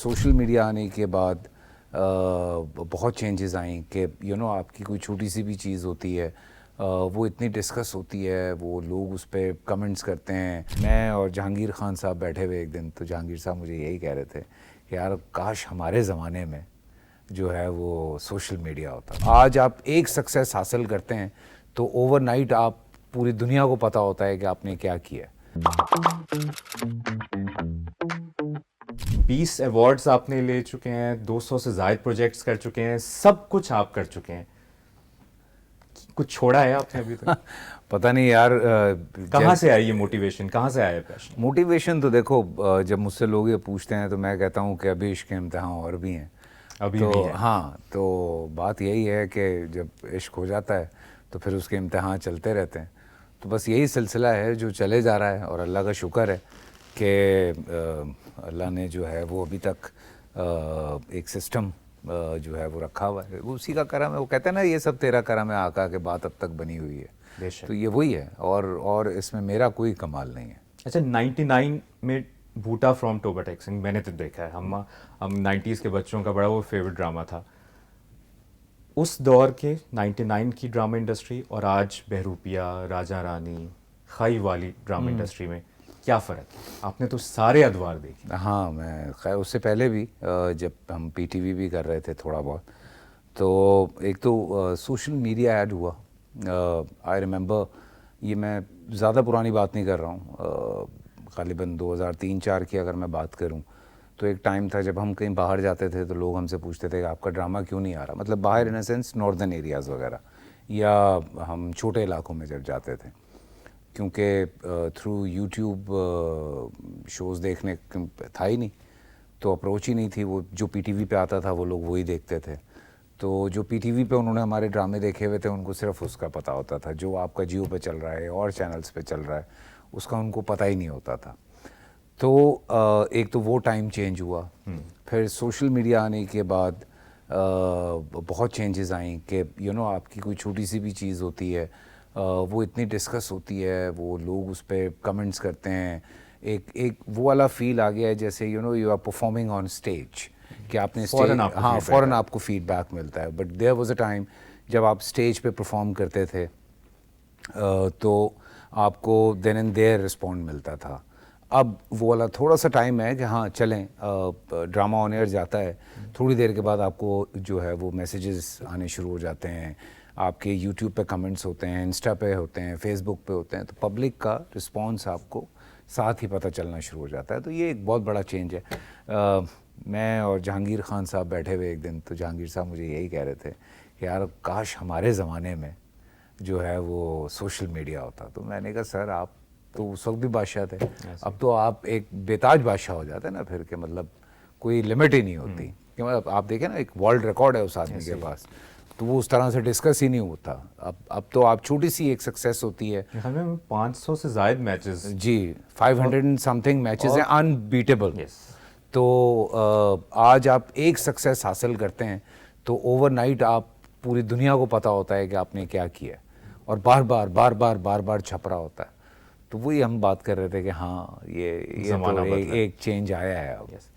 Social media आने के बाद बहुत चेंजेस आई कि आपकी कोई छोटी सी भी चीज़ होती है, वो इतनी डिस्कस होती है, वो लोग उस पर कमेंट्स करते हैं। मैं और जहांगीर खान साहब बैठे हुए एक दिन, तो जहांगीर साहब मुझे यही कह रहे थे कि यार काश हमारे ज़माने में जो है वो सोशल मीडिया होता। आज आप एक सक्सेस हासिल करते हैं तो ओवरनाइट आप पूरी दुनिया को पता होता है कि आपने क्या किया। 20 अवार्ड्स आपने ले चुके हैं, 200 से ज़ायद प्रोजेक्ट्स कर चुके हैं, सब कुछ आप कर चुके हैं। कुछ छोड़ा है आपने अभी तक? पता नहीं यार। कहाँ से आई ये मोटिवेशन, कहाँ से आया पैशन? मोटिवेशन तो देखो, जब मुझसे लोग ये पूछते हैं तो मैं कहता हूँ कि अभी इश्क के इम्तिहान और भी हैं। अभी तो भी है। हाँ, तो बात यही है कि जब इश्क हो जाता है तो फिर उसके इम्तिहान चलते रहते हैं। तो बस यही सिलसिला है जो चले जा रहा है, और अल्लाह का शुक्र है कि अल्लाह ने जो है वो अभी तक एक सिस्टम जो है वो रखा हुआ है। वो उसी का करम है। वो कहते हैं ना, ये सब तेरा करम है आका, के बात अब तक बनी हुई है। बेशक। तो ये वही है, और इसमें मेरा कोई कमाल नहीं है। अच्छा, 99 में बूटा फ्रॉम टोबा टेक्सिंग मैंने तो देखा है। हम 90s के बच्चों का बड़ा वो फेवरेट ड्रामा था। उस दौर के 99 की ड्रामा इंडस्ट्री और आज बहरूपिया, राजा रानी, खाई वाली ड्रामा इंडस्ट्री में क्या फ़र्क है? आपने तो सारे अदवार देखे। हाँ, मैं खैर उससे पहले भी जब हम पीटीवी भी कर रहे थे थोड़ा बहुत, तो एक तो सोशल मीडिया ऐड हुआ। आई रिमेंबर, ये मैं ज़्यादा पुरानी बात नहीं कर रहा हूँ, ग़ालिबन 2003-4 की अगर मैं बात करूँ, तो एक टाइम था जब हम कहीं बाहर जाते थे तो लोग हमसे पूछते थे कि आपका ड्रामा क्यों नहीं आ रहा। मतलब बाहर इन अ सेंस नॉर्दर्न एरियाज़ वगैरह, या हम छोटे इलाकों में जब जाते थे, क्योंकि थ्रू यूट्यूब शोज़ देखने था ही नहीं, तो अप्रोच ही नहीं थी। वो जो पीटीवी पे आता था वो लोग वही देखते थे। तो जो पीटीवी पे उन्होंने हमारे ड्रामे देखे हुए थे, उनको सिर्फ उसका पता होता था। जो आपका जियो पे चल रहा है और चैनल्स पे चल रहा है, उसका उनको पता ही नहीं होता था। तो एक तो वो टाइम चेंज हुआ। फिर सोशल मीडिया आने के बाद बहुत चेंजेस आई कि आपकी कोई छोटी सी भी चीज़ होती है, वो इतनी डिस्कस होती है, वो लोग उस पर कमेंट्स करते हैं। एक एक वो वाला फील आ गया है जैसे you are performing on stage, कि आपने फ़ौरन स्टेज, आपको हाँ, फीडबैक फ़ौरन आए। आपको फीडबैक मिलता है। But there was a time जब आप स्टेज पे परफॉर्म करते थे, तो आपको देन एंड देयर रिस्पॉन्ड मिलता था। अब वो वाला थोड़ा सा टाइम है कि हाँ चलें, ड्रामा ऑन एयर जाता है, थोड़ी देर के बाद आपको जो है वो मैसेजेस आने शुरू हो जाते हैं। आपके यूट्यूब पे कमेंट्स होते हैं, इंस्टा पे होते हैं, फेसबुक पे होते हैं, तो पब्लिक का रिस्पॉन्स आपको साथ ही पता चलना शुरू हो जाता है। तो ये एक बहुत बड़ा चेंज है। मैं और जहांगीर खान साहब बैठे हुए एक दिन, तो जहांगीर साहब मुझे यही कह रहे थे कि यार काश हमारे ज़माने में जो है वो सोशल मीडिया होता। तो मैंने कहा सर, आप तो उस वक्त भी बादशाह थे, अब तो आप एक बेताज बादशाह हो जाते हैं ना फिर, के मतलब कोई लिमिट ही नहीं होती। कि मतलब आप देखें ना, एक वर्ल्ड रिकॉर्ड है उस आदमी के पास, तो वो उस तरह से डिस्कस ही नहीं होता। अब तो आप छोटी सी एक सक्सेस होती है। मेरे ख्याल में 500 से ज़ायद मैचेस। जी, 500 एंड समथिंग मैचेस हैं, अनबीटेबल। यस। तो आज आप एक सक्सेस हासिल करते हैं तो ओवरनाइट आप पूरी दुनिया को पता होता है कि आपने क्या किया है, और बार बार बार बार बार बार छप रहा होता है। तो वही हम बात कर रहे थे कि हाँ, ये तो ज़माना बदला है। एक चेंज आया है अब। यस।